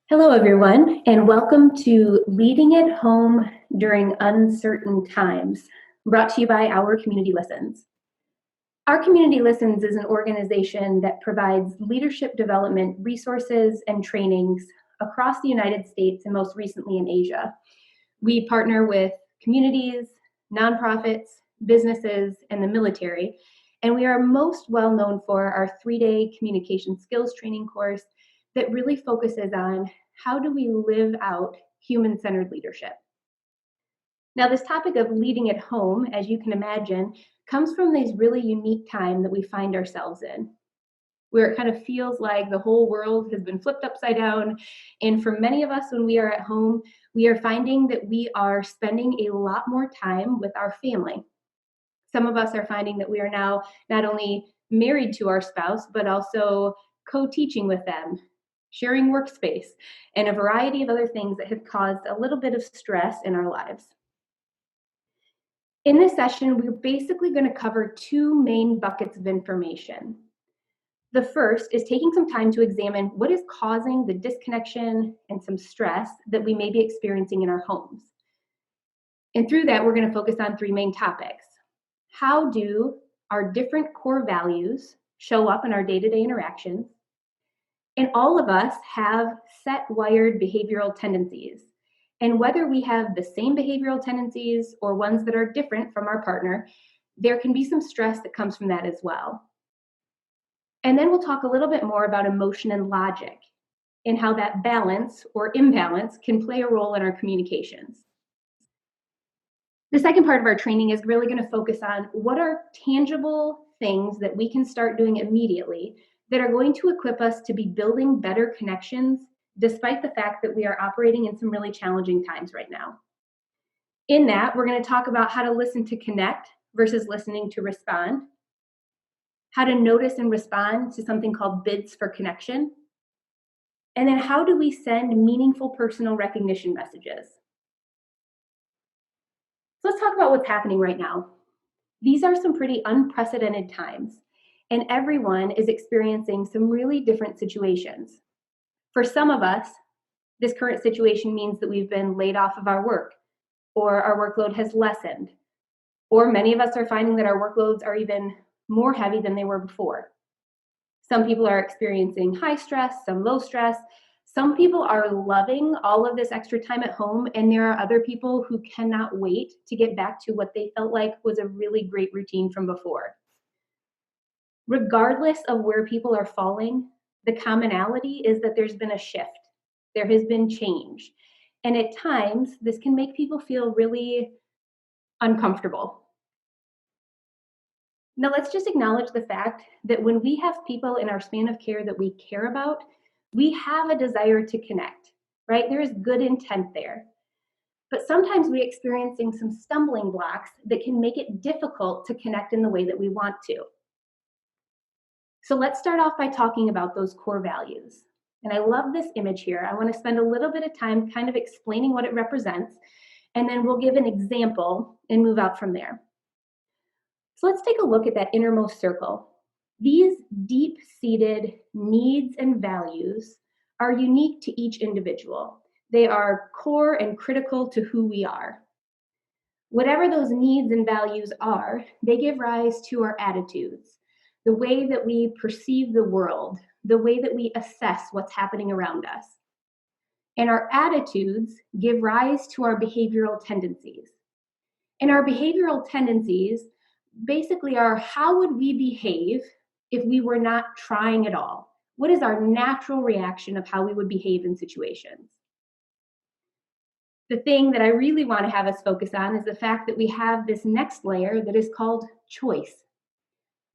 Hello, everyone, and welcome to Leading It Home During Uncertain Times, brought to you by Our Community Listens. Our Community Listens is an organization that provides leadership development resources and trainings across the United States and most recently in Asia. We partner with communities, nonprofits, businesses, and the military, and we are most well known for our 3-day communication skills training course that really focuses on how do we live out human-centered leadership. Now, this topic of leading at home, as you can imagine, comes from this really unique time that we find ourselves in, where it kind of feels like the whole world has been flipped upside down. And for many of us, when we are at home, we are finding that we are spending a lot more time with our family. Some of us are finding that we are now not only married to our spouse, but also co-teaching with them, sharing workspace, and a variety of other things that have caused a little bit of stress in our lives. In this session, we're basically going to cover two main buckets of information. The first is taking some time to examine what is causing the disconnection and some stress that we may be experiencing in our homes. And through that, we're going to focus on three main topics. How do our different core values show up in our day-to-day interactions? And all of us have set wired behavioral tendencies. And whether we have the same behavioral tendencies or ones that are different from our partner, there can be some stress that comes from that as well. And then we'll talk a little bit more about emotion and logic and how that balance or imbalance can play a role in our communications. The second part of our training is really going to focus on what are tangible things that we can start doing immediately that are going to equip us to be building better connections despite the fact that we are operating in some really challenging times right now. In that, we're going to talk about how to listen to connect versus listening to respond, how to notice and respond to something called bids for connection, and then how do we send meaningful personal recognition messages. So let's talk about what's happening right now. These are some pretty unprecedented times, and everyone is experiencing some really different situations. For some of us, this current situation means that we've been laid off of our work, or our workload has lessened, or many of us are finding that our workloads are even more heavy than they were before. Some people are experiencing high stress, some low stress. Some people are loving all of this extra time at home, and there are other people who cannot wait to get back to what they felt like was a really great routine from before. Regardless of where people are falling, the commonality is that there's been a shift. There has been change. And at times, this can make people feel really uncomfortable. Now, let's just acknowledge the fact that when we have people in our span of care that we care about, we have a desire to connect, right? There is good intent there. But sometimes we're experiencing some stumbling blocks that can make it difficult to connect in the way that we want to. So let's start off by talking about those core values. And I love this image here. I want to spend a little bit of time kind of explaining what it represents, and then we'll give an example and move out from there. So let's take a look at that innermost circle. These deep-seated needs and values are unique to each individual. They are core and critical to who we are. Whatever those needs and values are, they give rise to our attitudes, the way that we perceive the world, the way that we assess what's happening around us. And our attitudes give rise to our behavioral tendencies. And our behavioral tendencies basically are how would we behave if we were not trying at all? What is our natural reaction of how we would behave in situations? The thing that I really want to have us focus on is the fact that we have this next layer that is called choice.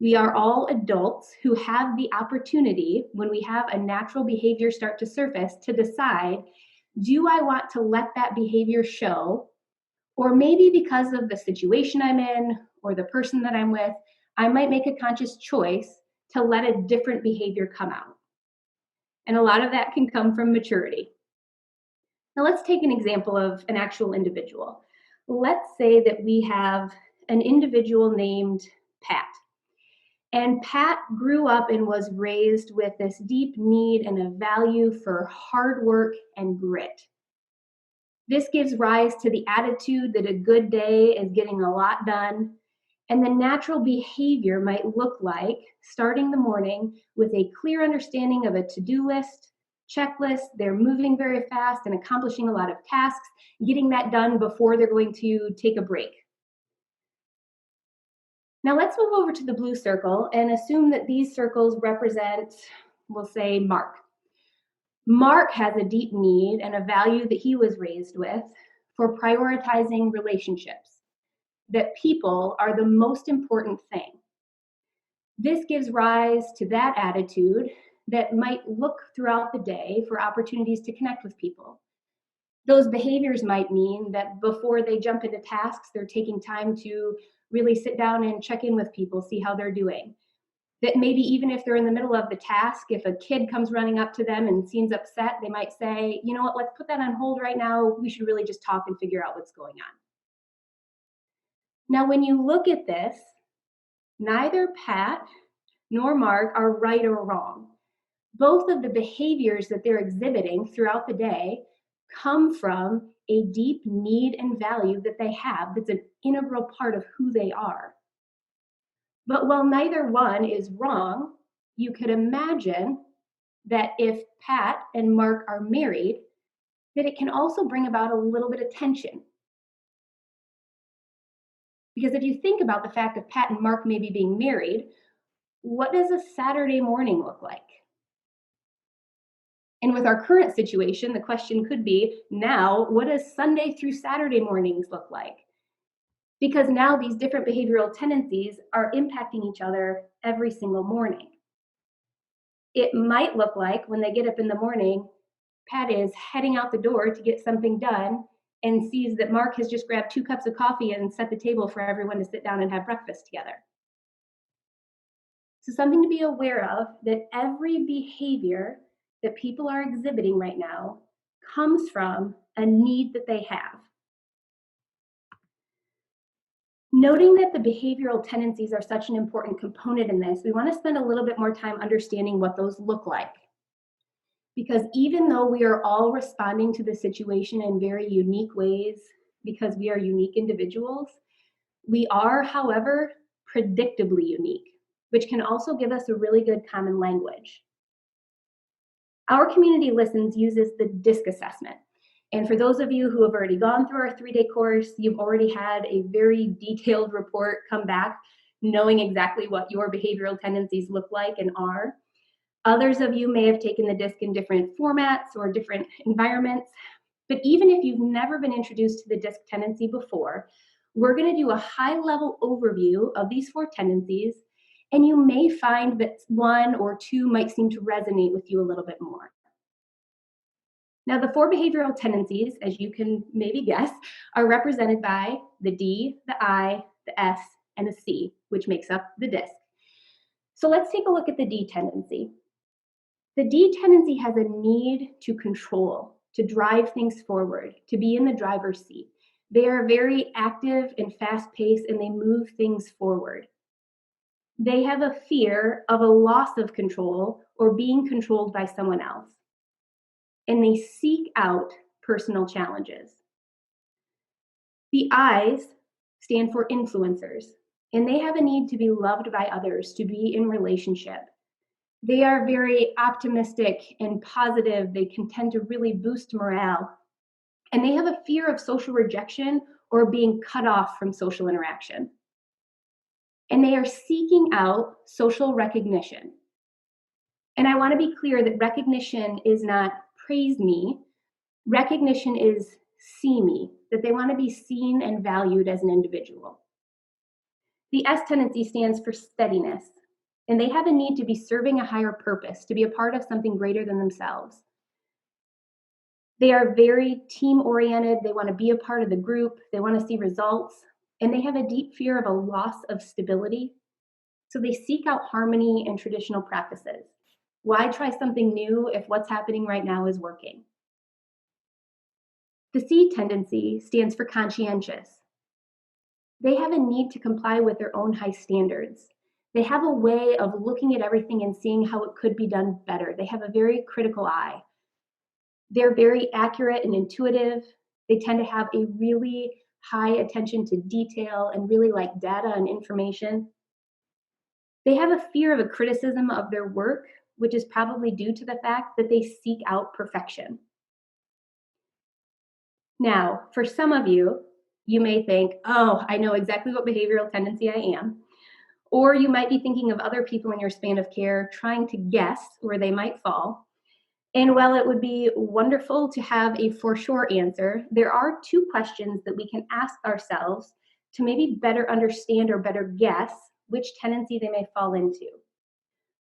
We are all adults who have the opportunity, when we have a natural behavior start to surface, to decide, do I want to let that behavior show? Or maybe because of the situation I'm in or the person that I'm with, I might make a conscious choice to let a different behavior come out. And a lot of that can come from maturity. Now let's take an example of an actual individual. Let's say that we have an individual named Pat. And Pat grew up and was raised with this deep need and a value for hard work and grit. This gives rise to the attitude that a good day is getting a lot done, and the natural behavior might look like starting the morning with a clear understanding of a to-do list, checklist. They're moving very fast and accomplishing a lot of tasks, getting that done before they're going to take a break. Now let's move over to the blue circle and assume that these circles represent, we'll say, Mark. Mark has a deep need and a value that he was raised with for prioritizing relationships, that people are the most important thing. This gives rise to that attitude that might look throughout the day for opportunities to connect with people. Those behaviors might mean that before they jump into tasks, they're taking time to really sit down and check in with people, see how they're doing. That maybe even if they're in the middle of the task, if a kid comes running up to them and seems upset, they might say, you know what, let's put that on hold right now. We should really just talk and figure out what's going on. Now, when you look at this, neither Pat nor Mark are right or wrong. Both of the behaviors that they're exhibiting throughout the day come from a deep need and value that they have that's an integral part of who they are. But while neither one is wrong, you could imagine that if Pat and Mark are married, that it can also bring about a little bit of tension. Because if you think about the fact of Pat and Mark maybe being married, what does a Saturday morning look like? And with our current situation, the question could be now, what does Sunday through Saturday mornings look like? Because now these different behavioral tendencies are impacting each other every single morning. It might look like when they get up in the morning, Pat is heading out the door to get something done and sees that Mark has just grabbed 2 cups of coffee and set the table for everyone to sit down and have breakfast together. So something to be aware of, that every behavior that people are exhibiting right now comes from a need that they have. Noting that the behavioral tendencies are such an important component in this, we want to spend a little bit more time understanding what those look like. Because even though we are all responding to the situation in very unique ways, because we are unique individuals, we are, however, predictably unique, which can also give us a really good common language. Our Community Listens uses the DISC assessment. And for those of you who have already gone through our 3-day course, you've already had a very detailed report come back, knowing exactly what your behavioral tendencies look like and are. Others of you may have taken the DISC in different formats or different environments. But even if you've never been introduced to the DISC tendency before, we're going to do a high-level overview of these 4 tendencies, and you may find that 1 or 2 might seem to resonate with you a little bit more. Now, the 4 behavioral tendencies, as you can maybe guess, are represented by the D, the I, the S, and the C, which makes up the DISC. So let's take a look at the D tendency. The D tendency has a need to control, to drive things forward, to be in the driver's seat. They are very active and fast-paced, and they move things forward. They have a fear of a loss of control or being controlled by someone else. And they seek out personal challenges. The I's stand for influencers, and they have a need to be loved by others, to be in relationship. They are very optimistic and positive. They can tend to really boost morale. And they have a fear of social rejection or being cut off from social interaction. And they are seeking out social recognition. And I want to be clear that recognition is not praise me. Recognition is see me, that they want to be seen and valued as an individual. The S tendency stands for steadiness, and they have a need to be serving a higher purpose, to be a part of something greater than themselves. They are very team-oriented. They want to be a part of the group. They want to see results, and they have a deep fear of a loss of stability. So they seek out harmony and traditional practices. Why try something new if what's happening right now is working? The C tendency stands for conscientious. They have a need to comply with their own high standards. They have a way of looking at everything and seeing how it could be done better. They have a very critical eye. They're very accurate and intuitive. They tend to have a really high attention to detail and really like data and information. They have a fear of a criticism of their work, which is probably due to the fact that they seek out perfection. Now, for some of you, you may think, oh, I know exactly what behavioral tendency I am. Or you might be thinking of other people in your span of care trying to guess where they might fall. And while it would be wonderful to have a for sure answer, there are two questions that we can ask ourselves to maybe better understand or better guess which tendency they may fall into.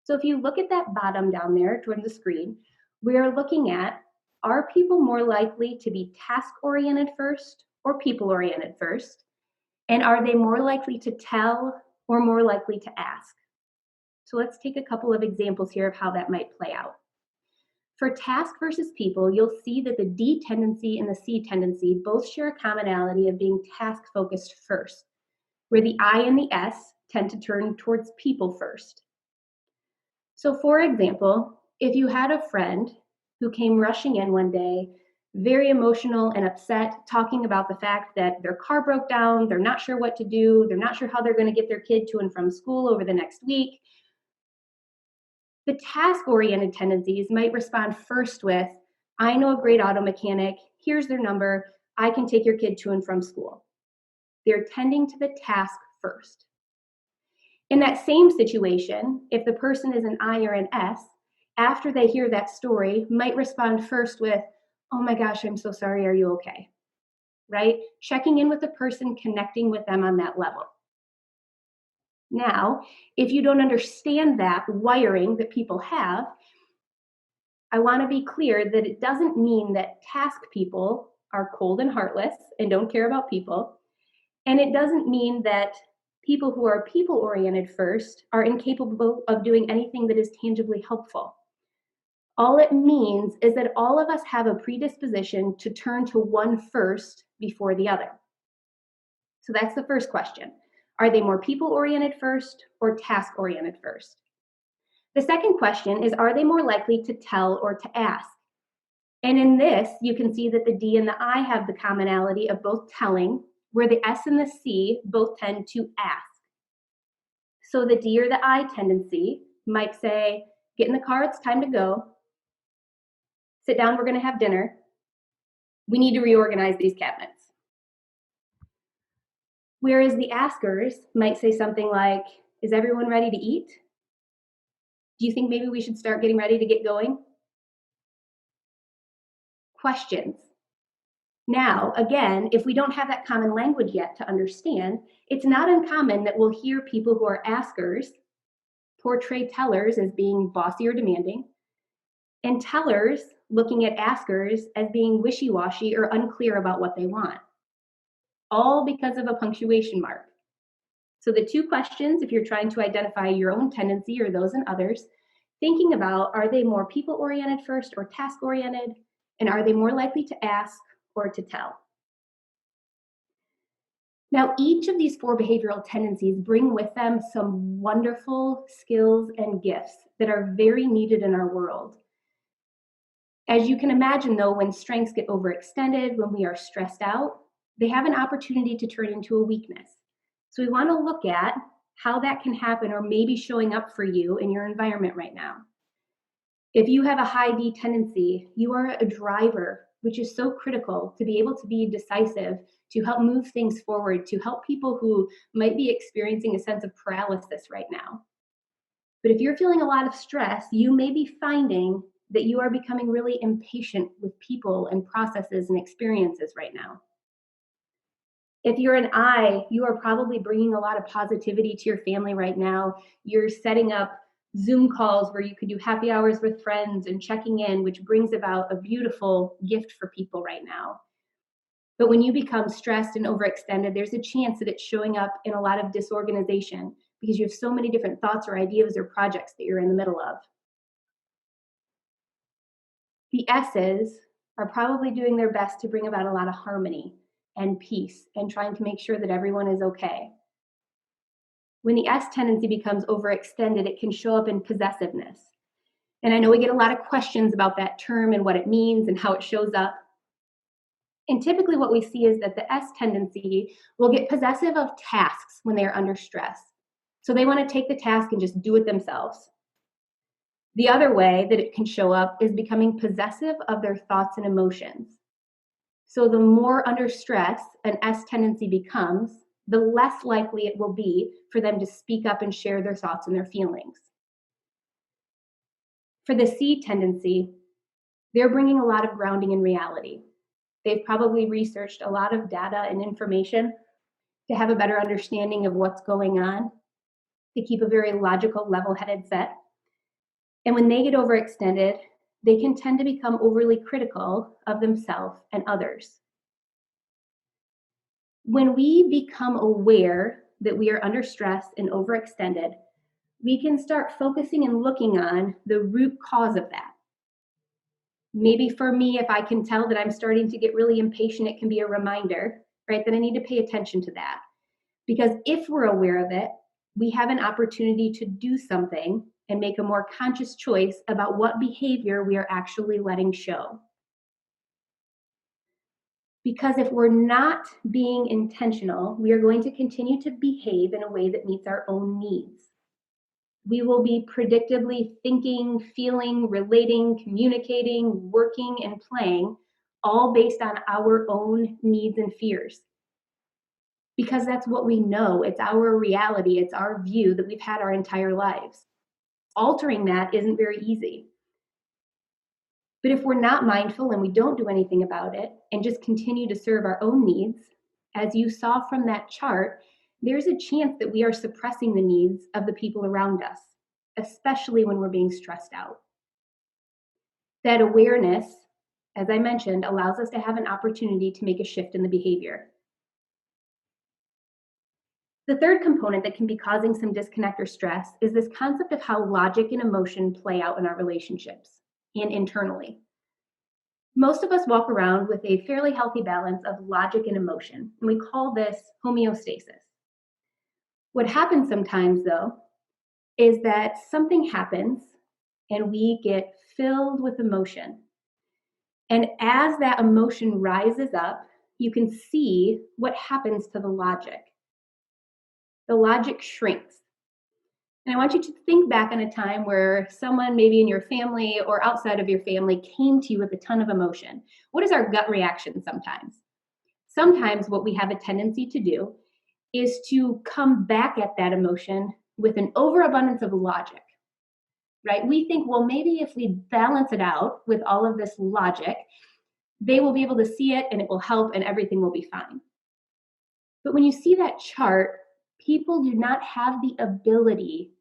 So if you look at that bottom down there towards the screen, we are looking at, are people more likely to be task-oriented first or people-oriented first? And are they more likely to tell or more likely to ask? So let's take a couple of examples here of how that might play out. For task versus people, you'll see that the D tendency and the C tendency both share a commonality of being task-focused first, where the I and the S tend to turn towards people first. So for example, if you had a friend who came rushing in one day, very emotional and upset, talking about the fact that their car broke down, they're not sure what to do, they're not sure how they're going to get their kid to and from school over the next week, the task-oriented tendencies might respond first with, I know a great auto mechanic, here's their number, I can take your kid to and from school. They're tending to the task first. In that same situation, if the person is an I or an S, after they hear that story, might respond first with, oh my gosh, I'm so sorry, are you okay? Right? Checking in with the person, connecting with them on that level. Now, if you don't understand that wiring that people have, I want to be clear that it doesn't mean that task people are cold and heartless and don't care about people. And it doesn't mean that people who are people-oriented first are incapable of doing anything that is tangibly helpful. All it means is that all of us have a predisposition to turn to one first before the other. So that's the first question. Are they more people-oriented first or task-oriented first? The second question is, are they more likely to tell or to ask? And in this, you can see that the D and the I have the commonality of both telling, where the S and the C both tend to ask. So the D or the I tendency might say, get in the car, it's time to go. Sit down, we're going to have dinner. We need to reorganize these cabinets. Whereas the askers might say something like, is everyone ready to eat? Do you think maybe we should start getting ready to get going? Questions. Now, again, if we don't have that common language yet to understand, it's not uncommon that we'll hear people who are askers portray tellers as being bossy or demanding, and tellers looking at askers as being wishy-washy or unclear about what they want, all because of a punctuation mark. So the two questions, if you're trying to identify your own tendency or those in others, thinking about, are they more people-oriented first or task-oriented, and are they more likely to ask or to tell? Now, each of these four behavioral tendencies bring with them some wonderful skills and gifts that are very needed in our world. As you can imagine, though, when strengths get overextended, when we are stressed out, they have an opportunity to turn into a weakness. So we want to look at how that can happen or maybe showing up for you in your environment right now. If you have a high D tendency, you are a driver, which is so critical to be able to be decisive, to help move things forward, to help people who might be experiencing a sense of paralysis right now. But if you're feeling a lot of stress, you may be finding that you are becoming really impatient with people and processes and experiences right now. If you're an I, you are probably bringing a lot of positivity to your family right now. You're setting up Zoom calls where you could do happy hours with friends and checking in, which brings about a beautiful gift for people right now. But when you become stressed and overextended, there's a chance that it's showing up in a lot of disorganization because you have so many different thoughts or ideas or projects that you're in the middle of. The S's are probably doing their best to bring about a lot of harmony and peace and trying to make sure that everyone is okay. When the S tendency becomes overextended, it can show up in possessiveness. And I know we get a lot of questions about that term and what it means and how it shows up. And typically what we see is that the S tendency will get possessive of tasks when they are under stress. So they want to take the task and just do it themselves. The other way that it can show up is becoming possessive of their thoughts and emotions. So the more under stress an S tendency becomes, the less likely it will be for them to speak up and share their thoughts and their feelings. For the C tendency, they're bringing a lot of grounding in reality. They've probably researched a lot of data and information to have a better understanding of what's going on, to keep a very logical, level-headed set. And when they get overextended, they can tend to become overly critical of themselves and others. When we become aware that we are under stress and overextended, we can start focusing and looking on the root cause of that. Maybe for me, if I can tell that I'm starting to get really impatient, it can be a reminder, right, that I need to pay attention to that. Because if we're aware of it, we have an opportunity to do something and make a more conscious choice about what behavior we are actually letting show. Because if we're not being intentional, we are going to continue to behave in a way that meets our own needs. We will be predictably thinking, feeling, relating, communicating, working, and playing, all based on our own needs and fears. Because that's what we know. It's our reality. It's our view that we've had our entire lives. Altering that isn't very easy. But if we're not mindful and we don't do anything about it and just continue to serve our own needs, as you saw from that chart, there's a chance that we are suppressing the needs of the people around us, especially when we're being stressed out. That awareness, as I mentioned, allows us to have an opportunity to make a shift in the behavior. The third component that can be causing some disconnect or stress is this concept of how logic and emotion play out in our relationships and internally. Most of us walk around with a fairly healthy balance of logic and emotion, and we call this homeostasis. What happens sometimes, though, is that something happens and we get filled with emotion. And as that emotion rises up, you can see what happens to the logic. The logic shrinks. And I want you to think back on a time where someone, maybe in your family or outside of your family, came to you with a ton of emotion. What is our gut reaction sometimes? Sometimes what we have a tendency to do is to come back at that emotion with an overabundance of logic, right? We think, well, maybe if we balance it out with all of this logic, they will be able to see it and it will help and everything will be fine. But when you see that chart, people do not have the ability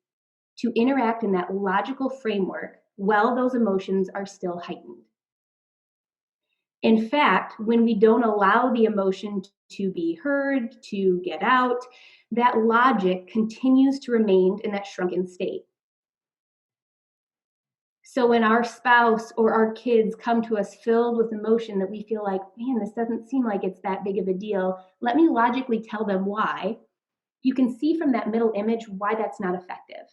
to interact in that logical framework while those emotions are still heightened. In fact, when we don't allow the emotion to be heard, to get out, that logic continues to remain in that shrunken state. So when our spouse or our kids come to us filled with emotion that we feel like, man, this doesn't seem like it's that big of a deal, let me logically tell them why. You can see from that middle image why that's not effective.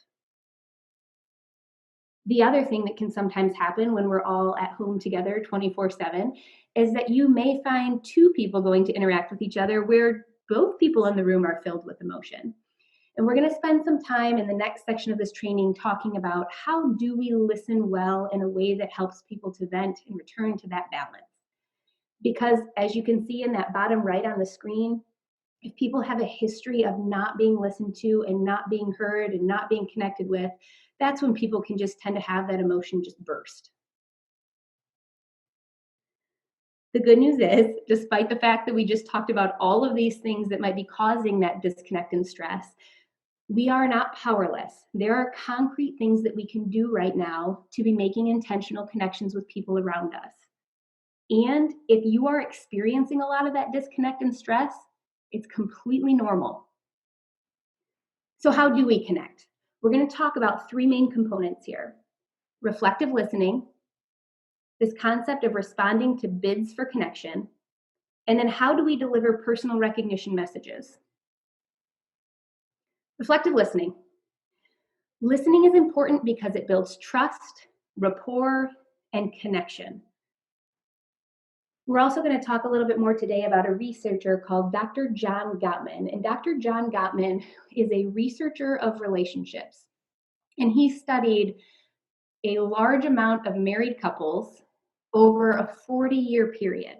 The other thing that can sometimes happen when we're all at home together 24/7 is that you may find two people going to interact with each other where both people in the room are filled with emotion. And we're going to spend some time in the next section of this training talking about how do we listen well in a way that helps people to vent and return to that balance. Because as you can see in that bottom right on the screen, if people have a history of not being listened to and not being heard and not being connected with, that's when people can just tend to have that emotion just burst. The good news is, despite the fact that we just talked about all of these things that might be causing that disconnect and stress, we are not powerless. There are concrete things that we can do right now to be making intentional connections with people around us. And if you are experiencing a lot of that disconnect and stress, it's completely normal. So how do we connect? We're going to talk about three main components here. Reflective listening, this concept of responding to bids for connection, and then how do we deliver personal recognition messages? Reflective listening. Listening is important because it builds trust, rapport, and connection. We're also going to talk a little bit more today about a researcher called Dr. John Gottman. And Dr. John Gottman is a researcher of relationships. And he studied a large amount of married couples over a 40-year period.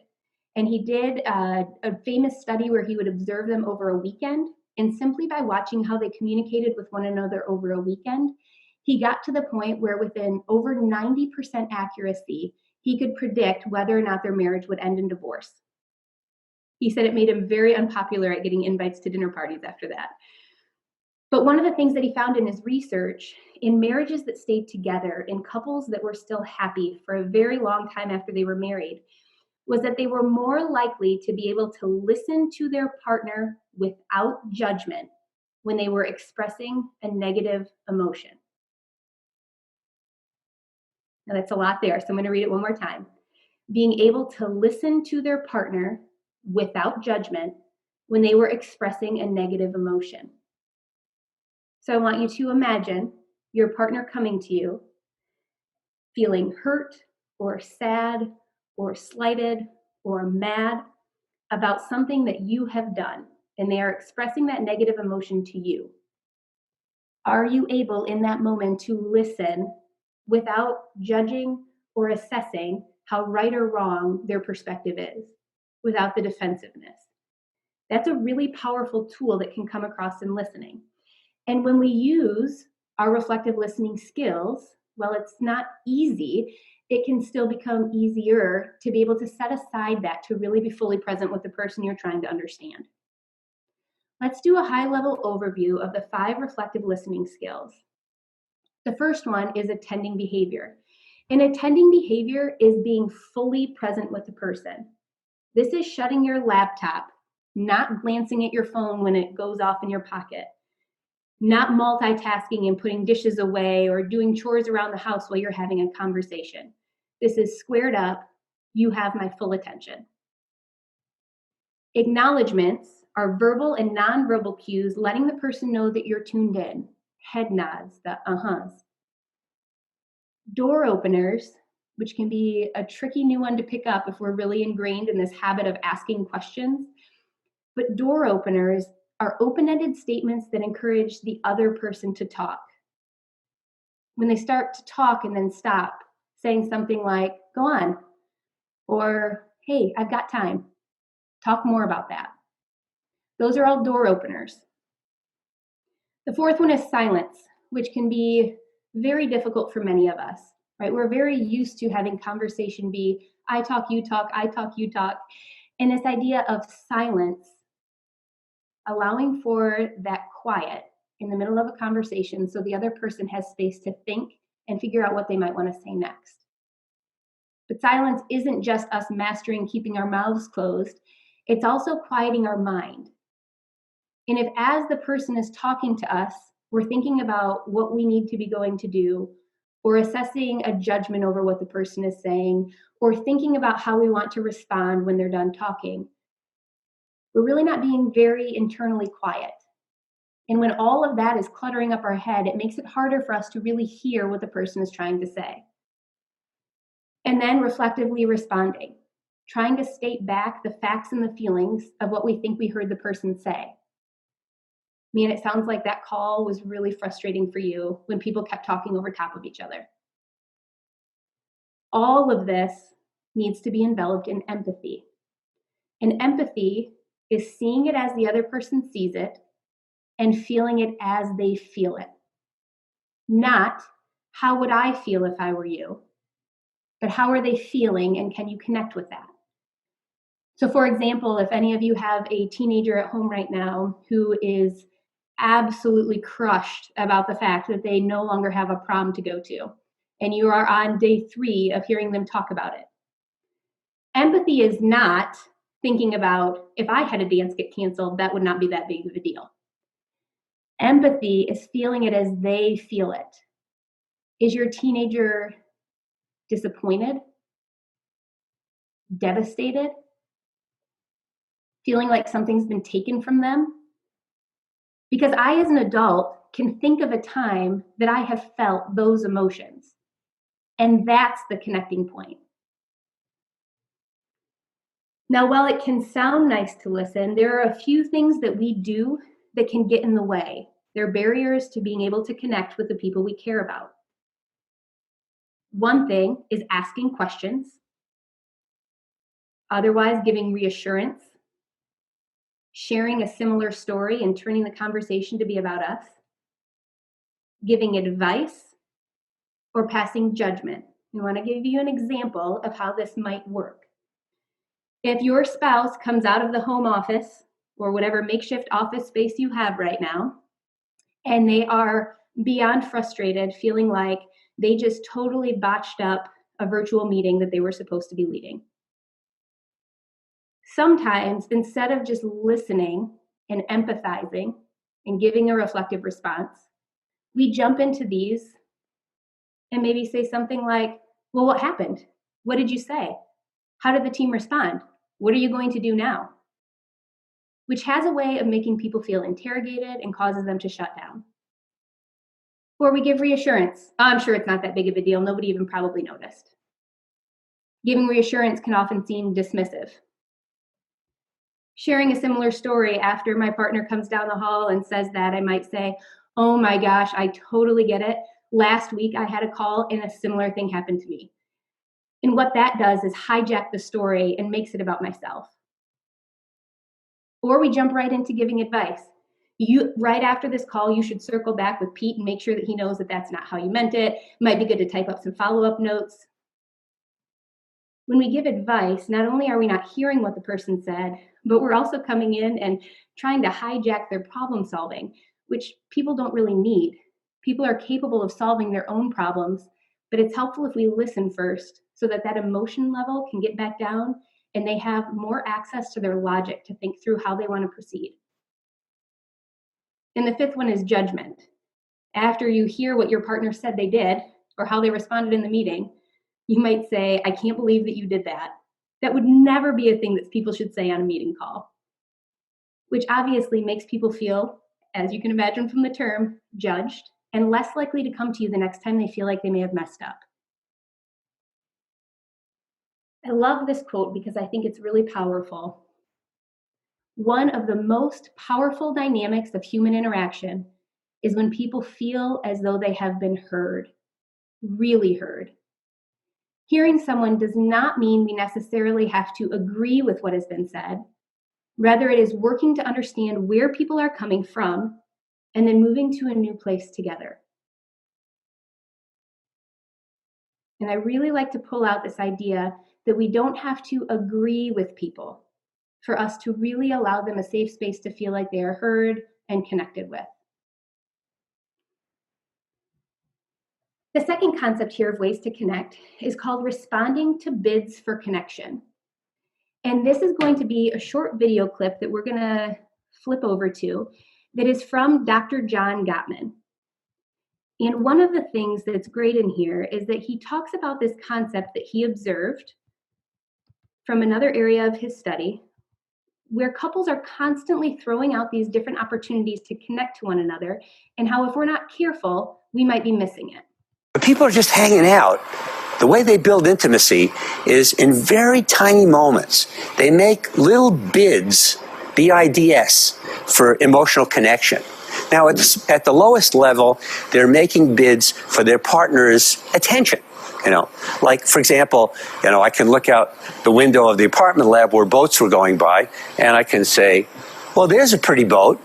And he did a famous study where he would observe them over a weekend. And simply by watching how they communicated with one another over a weekend, he got to the point where within over 90% accuracy, he could predict whether or not their marriage would end in divorce. He said it made him very unpopular at getting invites to dinner parties after that. But one of the things that he found in his research, in marriages that stayed together, in couples that were still happy for a very long time after they were married, was that they were more likely to be able to listen to their partner without judgment when they were expressing a negative emotion. Now that's a lot there, so I'm going to read it one more time. Being able to listen to their partner without judgment when they were expressing a negative emotion. So I want you to imagine your partner coming to you feeling hurt or sad or slighted or mad about something that you have done, and they are expressing that negative emotion to you. Are you able in that moment to listen without judging or assessing how right or wrong their perspective is, without the defensiveness? That's a really powerful tool that can come across in listening. And when we use our reflective listening skills, well, it's not easy. It can still become easier to be able to set aside that to really be fully present with the person you're trying to understand. Let's do a high-level overview of the 5 reflective listening skills. The first one is attending behavior. And attending behavior is being fully present with the person. This is shutting your laptop, not glancing at your phone when it goes off in your pocket, not multitasking and putting dishes away or doing chores around the house while you're having a conversation. This is squared up. You have my full attention. Acknowledgements are verbal and nonverbal cues letting the person know that you're tuned in. Head nods, the uh-huhs. Door openers, which can be a tricky new one to pick up if we're really ingrained in this habit of asking questions. But door openers are open-ended statements that encourage the other person to talk. When they start to talk and then stop, saying something like, go on, or hey, I've got time. Talk more about that. Those are all door openers. The fourth one is silence, which can be very difficult for many of us, right? We're very used to having conversation be, I talk, you talk, I talk, you talk. And this idea of silence, allowing for that quiet in the middle of a conversation so the other person has space to think and figure out what they might want to say next. But silence isn't just us mastering keeping our mouths closed, it's also quieting our mind. And if as the person is talking to us, we're thinking about what we need to be going to do, or assessing a judgment over what the person is saying, or thinking about how we want to respond when they're done talking, we're really not being very internally quiet. And when all of that is cluttering up our head, it makes it harder for us to really hear what the person is trying to say. And then reflectively responding, trying to state back the facts and the feelings of what we think we heard the person say. Man, it sounds like that call was really frustrating for you when people kept talking over top of each other. All of this needs to be enveloped in empathy. And empathy is seeing it as the other person sees it and feeling it as they feel it. Not, how would I feel if I were you? But how are they feeling, and can you connect with that? So for example, if any of you have a teenager at home right now who is absolutely crushed about the fact that they no longer have a prom to go to, and you are on day 3 of hearing them talk about it. Empathy is not thinking about, if I had a dance get canceled, that would not be that big of a deal. Empathy is feeling it as they feel it. Is your teenager disappointed? Devastated? Feeling like something's been taken from them? Because I, as an adult, can think of a time that I have felt those emotions. And that's the connecting point. Now, while it can sound nice to listen, there are a few things that we do that can get in the way. They're barriers to being able to connect with the people we care about. One thing is asking questions, otherwise giving reassurance, sharing a similar story and turning the conversation to be about us, giving advice, or passing judgment. I want to give you an example of how this might work. If your spouse comes out of the home office or whatever makeshift office space you have right now, and they are beyond frustrated, feeling like they just totally botched up a virtual meeting that they were supposed to be leading. Sometimes, instead of just listening and empathizing and giving a reflective response, we jump into these and maybe say something like, well, what happened? What did you say? How did the team respond? What are you going to do now? Which has a way of making people feel interrogated and causes them to shut down. Or we give reassurance. I'm sure it's not that big of a deal. Nobody even probably noticed. Giving reassurance can often seem dismissive. Sharing a similar story after my partner comes down the hall and says that, I might say, oh my gosh, I totally get it. Last week I had a call and a similar thing happened to me. And what that does is hijack the story and makes it about myself. Or we jump right into giving advice. Right after this call, you should circle back with Pete and make sure that he knows that that's not how you meant it. It might be good to type up some follow-up notes. When we give advice, not only are we not hearing what the person said, but we're also coming in and trying to hijack their problem solving, which people don't really need. People are capable of solving their own problems, but it's helpful if we listen first so that that emotion level can get back down and they have more access to their logic to think through how they want to proceed. And the fifth one is judgment. After you hear what your partner said they did or how they responded in the meeting, you might say, I can't believe that you did that. That would never be a thing that people should say on a meeting call, which obviously makes people feel, as you can imagine from the term, judged and less likely to come to you the next time they feel like they may have messed up. I love this quote because I think it's really powerful. One of the most powerful dynamics of human interaction is when people feel as though they have been heard, really heard. Hearing someone does not mean we necessarily have to agree with what has been said. Rather, it is working to understand where people are coming from and then moving to a new place together. And I really like to pull out this idea that we don't have to agree with people for us to really allow them a safe space to feel like they are heard and connected with. The second concept here of ways to connect is called responding to bids for connection. And this is going to be a short video clip that we're going to flip over to that is from Dr. John Gottman. And one of the things that's great in here is that he talks about this concept that he observed from another area of his study, where couples are constantly throwing out these different opportunities to connect to one another, and how if we're not careful, we might be missing it. People are just hanging out. The way they build intimacy is in very tiny moments. They make little bids, BIDS, for emotional connection. Now, at the lowest level, they're making bids for their partner's attention. Like, for example, I can look out the window of the apartment lab where boats were going by, and I can say, well, there's a pretty boat.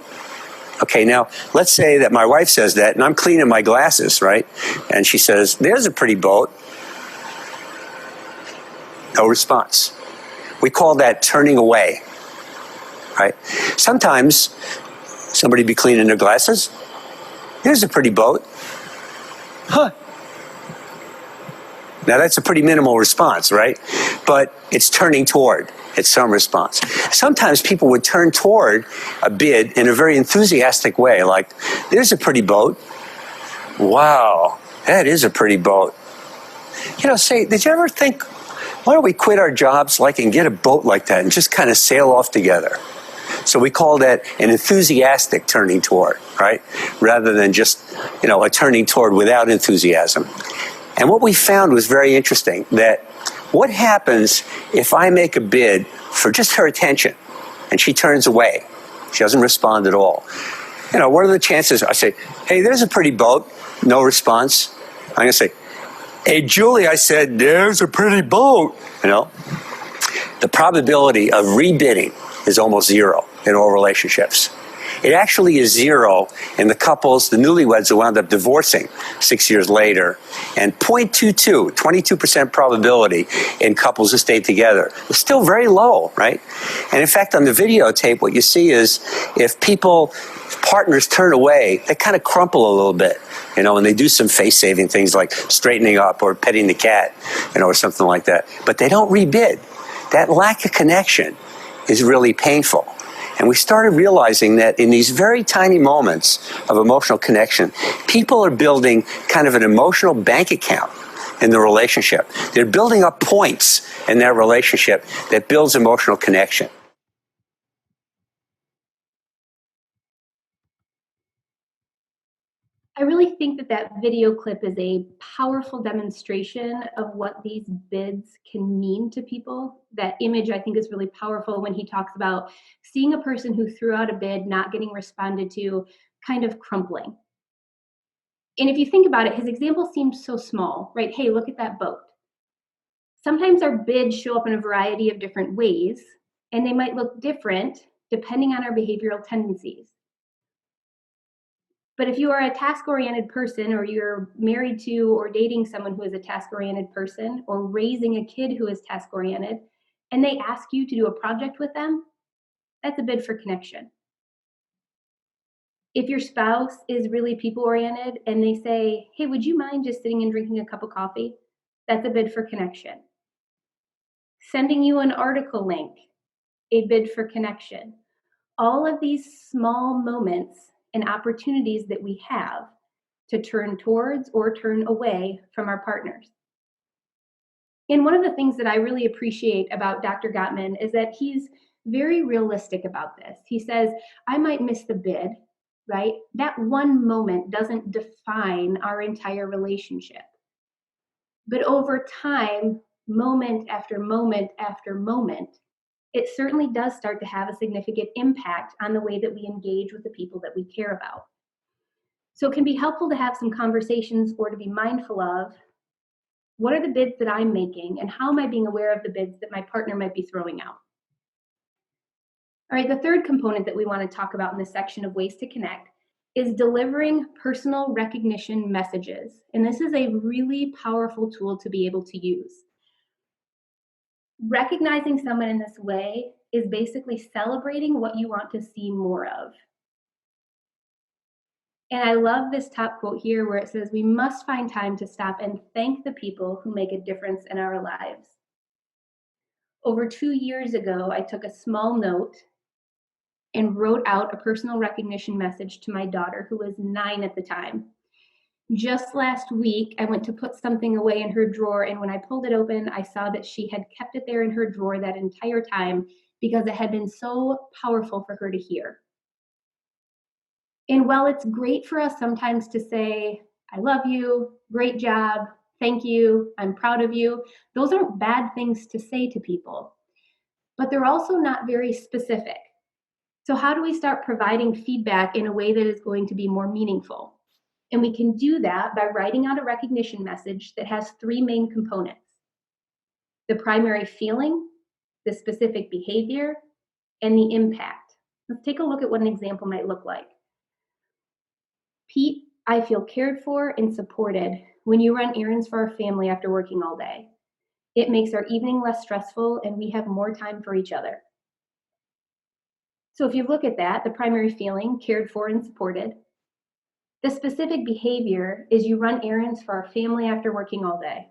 Okay, now, let's say that my wife says that, and I'm cleaning my glasses, right? And she says, there's a pretty boat. No response. We call that turning away, right? Sometimes somebody be cleaning their glasses. There's a pretty boat. Huh. Now, that's a pretty minimal response, right? But it's turning toward. It's some response. Sometimes people would turn toward a bid in a very enthusiastic way, like, there's a pretty boat. Wow, that is a pretty boat. Say, did you ever think, why don't we quit our jobs and get a boat like that and just kind of sail off together? So we call that an enthusiastic turning toward, right? Rather than just, a turning toward without enthusiasm. And what we found was very interesting, that what happens if I make a bid for just her attention and she turns away? She doesn't respond at all. What are the chances? I say, hey, there's a pretty boat. No response. I'm going to say, hey, Julie, I said, there's a pretty boat. The probability of rebidding is almost zero in all relationships. It actually is zero in the couples, the newlyweds who wound up divorcing 6 years later, and 0.22, 22% probability in couples who stayed together. It's still very low, right? And in fact, on the videotape, what you see is if partners turn away, they kind of crumple a little bit, and they do some face-saving things like straightening up or petting the cat, or something like that. But they don't rebid. That lack of connection is really painful. And we started realizing that in these very tiny moments of emotional connection, people are building kind of an emotional bank account in the relationship. They're building up points in their relationship that builds emotional connection. I really think that video clip is a powerful demonstration of what these bids can mean to people. That image, I think, is really powerful when he talks about seeing a person who threw out a bid, not getting responded to, kind of crumpling. And if you think about it, his example seems so small, right? Hey, look at that boat. Sometimes our bids show up in a variety of different ways, and they might look different depending on our behavioral tendencies. But if you are a task-oriented person, or you're married to or dating someone who is a task-oriented person, or raising a kid who is task-oriented, and they ask you to do a project with them, that's a bid for connection. If your spouse is really people-oriented and they say, hey, would you mind just sitting and drinking a cup of coffee? That's a bid for connection. Sending you an article link, a bid for connection. All of these small moments and opportunities that we have to turn towards or turn away from our partners. And one of the things that I really appreciate about Dr. Gottman is that he's very realistic about this. He says, I might miss the bid, right? That one moment doesn't define our entire relationship. But over time, moment after moment after moment, it certainly does start to have a significant impact on the way that we engage with the people that we care about. So it can be helpful to have some conversations or to be mindful of what are the bids that I'm making and how am I being aware of the bids that my partner might be throwing out. All right, the third component that we want to talk about in this section of ways to connect is delivering personal recognition messages. And this is a really powerful tool to be able to use. Recognizing someone in this way is basically celebrating what you want to see more of. And I love this top quote here where it says, we must find time to stop and thank the people who make a difference in our lives. Over 2 years ago, I took a small note and wrote out a personal recognition message to my daughter, who was 9 at the time. Just last week, I went to put something away in her drawer, and when I pulled it open, I saw that she had kept it there in her drawer that entire time because it had been so powerful for her to hear. And while it's great for us sometimes to say, I love you, great job, thank you, I'm proud of you, those aren't bad things to say to people, but they're also not very specific. So how do we start providing feedback in a way that is going to be more meaningful? And we can do that by writing out a recognition message that has 3 main components: the primary feeling, the specific behavior, and the impact. Let's take a look at what an example might look like. Pete, I feel cared for and supported when you run errands for our family after working all day. It makes our evening less stressful and we have more time for each other. So if you look at that, the primary feeling, cared for and supported. The specific behavior is you run errands for our family after working all day.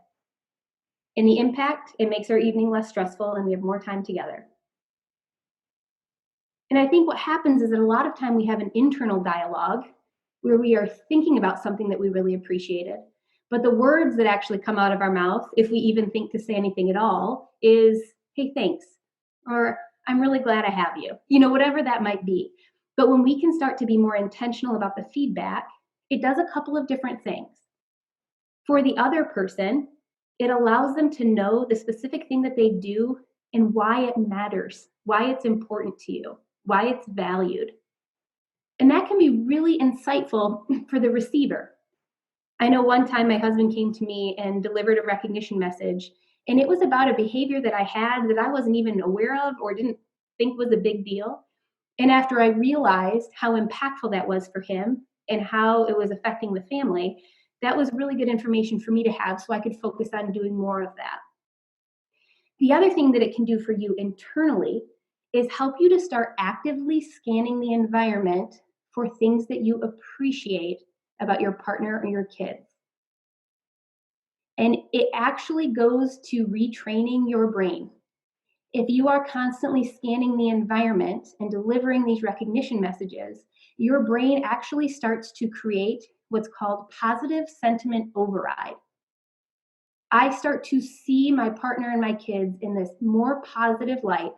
And the impact, it makes our evening less stressful and we have more time together. And I think what happens is that a lot of time we have an internal dialogue where we are thinking about something that we really appreciated. But the words that actually come out of our mouth, if we even think to say anything at all, is, hey, thanks. Or I'm really glad I have you. You know, whatever that might be. But when we can start to be more intentional about the feedback, it does a couple of different things. For the other person, it allows them to know the specific thing that they do and why it matters, why it's important to you, why it's valued. And that can be really insightful for the receiver. I know one time my husband came to me and delivered a recognition message, and it was about a behavior that I had that I wasn't even aware of or didn't think was a big deal. And after I realized how impactful that was for him and how it was affecting the family, that was really good information for me to have so I could focus on doing more of that. The other thing that it can do for you internally is help you to start actively scanning the environment for things that you appreciate about your partner or your kids. And it actually goes to retraining your brain. If you are constantly scanning the environment and delivering these recognition messages, your brain actually starts to create what's called positive sentiment override. I start to see my partner and my kids in this more positive light.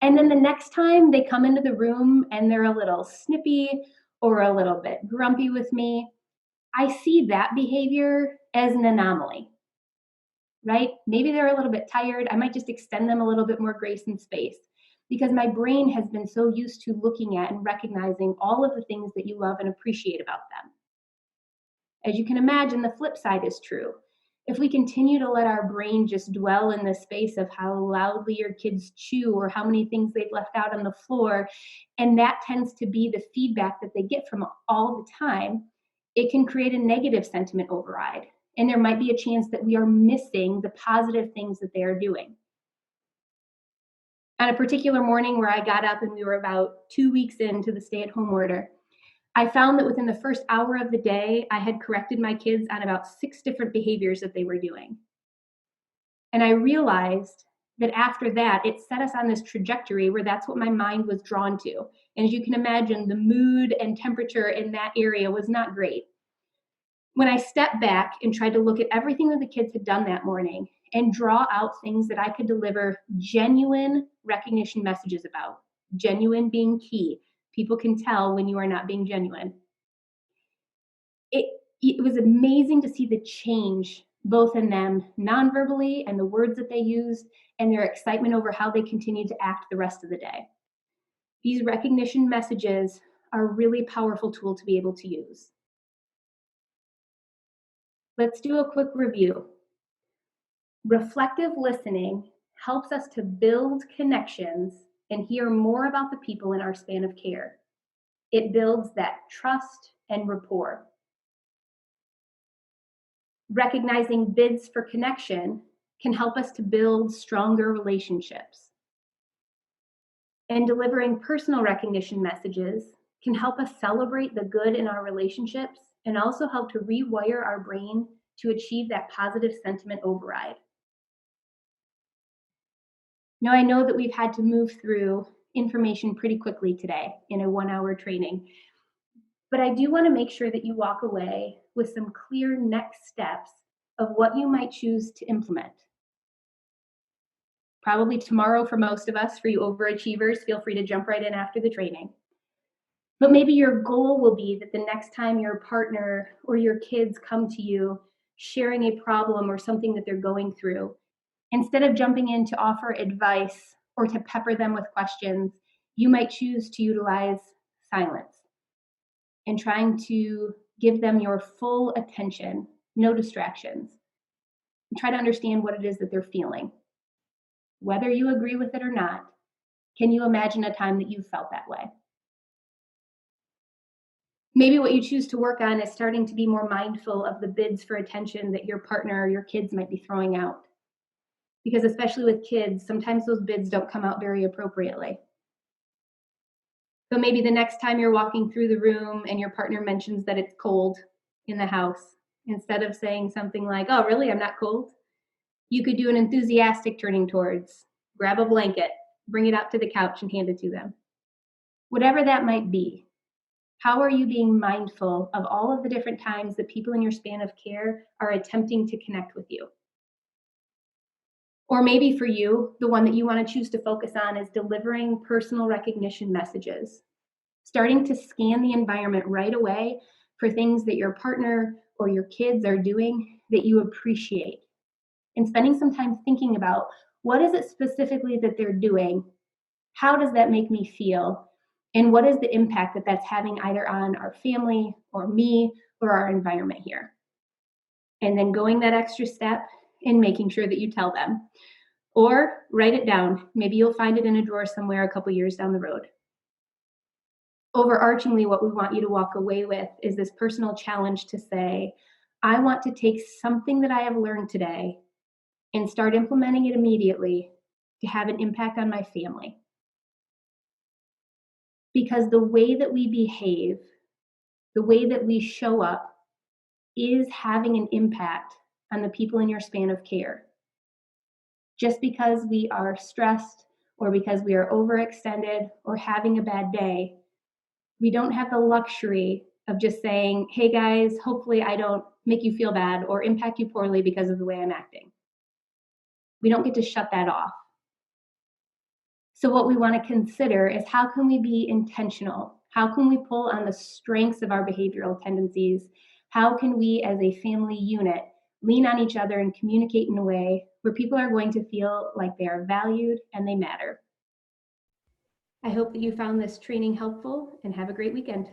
And then the next time they come into the room and they're a little snippy or a little bit grumpy with me, I see that behavior as an anomaly, right? Maybe they're a little bit tired. I might just extend them a little bit more grace and space because my brain has been so used to looking at and recognizing all of the things that you love and appreciate about them. As you can imagine, the flip side is true. If we continue to let our brain just dwell in the space of how loudly your kids chew or how many things they've left out on the floor, and that tends to be the feedback that they get from all the time, it can create a negative sentiment override. And there might be a chance that we are missing the positive things that they are doing. On a particular morning where I got up and we were about 2 weeks into the stay-at-home order, I found that within the first hour of the day, I had corrected my kids on about 6 different behaviors that they were doing. And I realized that after that, it set us on this trajectory where that's what my mind was drawn to. And as you can imagine, the mood and temperature in that area was not great. When I stepped back and tried to look at everything that the kids had done that morning and draw out things that I could deliver genuine recognition messages about, genuine being key. People can tell when you are not being genuine. It was amazing to see the change both in them non-verbally and the words that they used and their excitement over how they continued to act the rest of the day. These recognition messages are a really powerful tool to be able to use. Let's do a quick review. Reflective listening helps us to build connections and hear more about the people in our span of care. It builds that trust and rapport. Recognizing bids for connection can help us to build stronger relationships. And delivering personal recognition messages can help us celebrate the good in our relationships and also help to rewire our brain to achieve that positive sentiment override. Now, I know that we've had to move through information pretty quickly today in a 1-hour training, but I do want to make sure that you walk away with some clear next steps of what you might choose to implement. Probably tomorrow for most of us. For you overachievers, feel free to jump right in after the training. But maybe your goal will be that the next time your partner or your kids come to you sharing a problem or something that they're going through, instead of jumping in to offer advice or to pepper them with questions, you might choose to utilize silence and trying to give them your full attention, no distractions, and try to understand what it is that they're feeling. Whether you agree with it or not, can you imagine a time that you felt that way? Maybe what you choose to work on is starting to be more mindful of the bids for attention that your partner or your kids might be throwing out. Because especially with kids, sometimes those bids don't come out very appropriately. So maybe the next time you're walking through the room and your partner mentions that it's cold in the house, instead of saying something like, "Oh, really? I'm not cold," you could do an enthusiastic turning towards, grab a blanket, bring it out to the couch and hand it to them. Whatever that might be, how are you being mindful of all of the different times that people in your span of care are attempting to connect with you? Or maybe for you, the one that you want to choose to focus on is delivering personal recognition messages, starting to scan the environment right away for things that your partner or your kids are doing that you appreciate, and spending some time thinking about what is it specifically that they're doing, how does that make me feel, and what is the impact that that's having either on our family or me or our environment here. And then going that extra step and making sure that you tell them. Or write it down. Maybe you'll find it in a drawer somewhere a couple years down the road. Overarchingly, what we want you to walk away with is this personal challenge to say, I want to take something that I have learned today and start implementing it immediately to have an impact on my family. Because the way that we behave, the way that we show up, is having an impact on the people in your span of care. Just because we are stressed or because we are overextended or having a bad day, we don't have the luxury of just saying, hey guys, hopefully I don't make you feel bad or impact you poorly because of the way I'm acting. We don't get to shut that off. So what we want to consider is, how can we be intentional? How can we pull on the strengths of our behavioral tendencies? How can we as a family unit lean on each other and communicate in a way where people are going to feel like they are valued and they matter? I hope that you found this training helpful, and have a great weekend.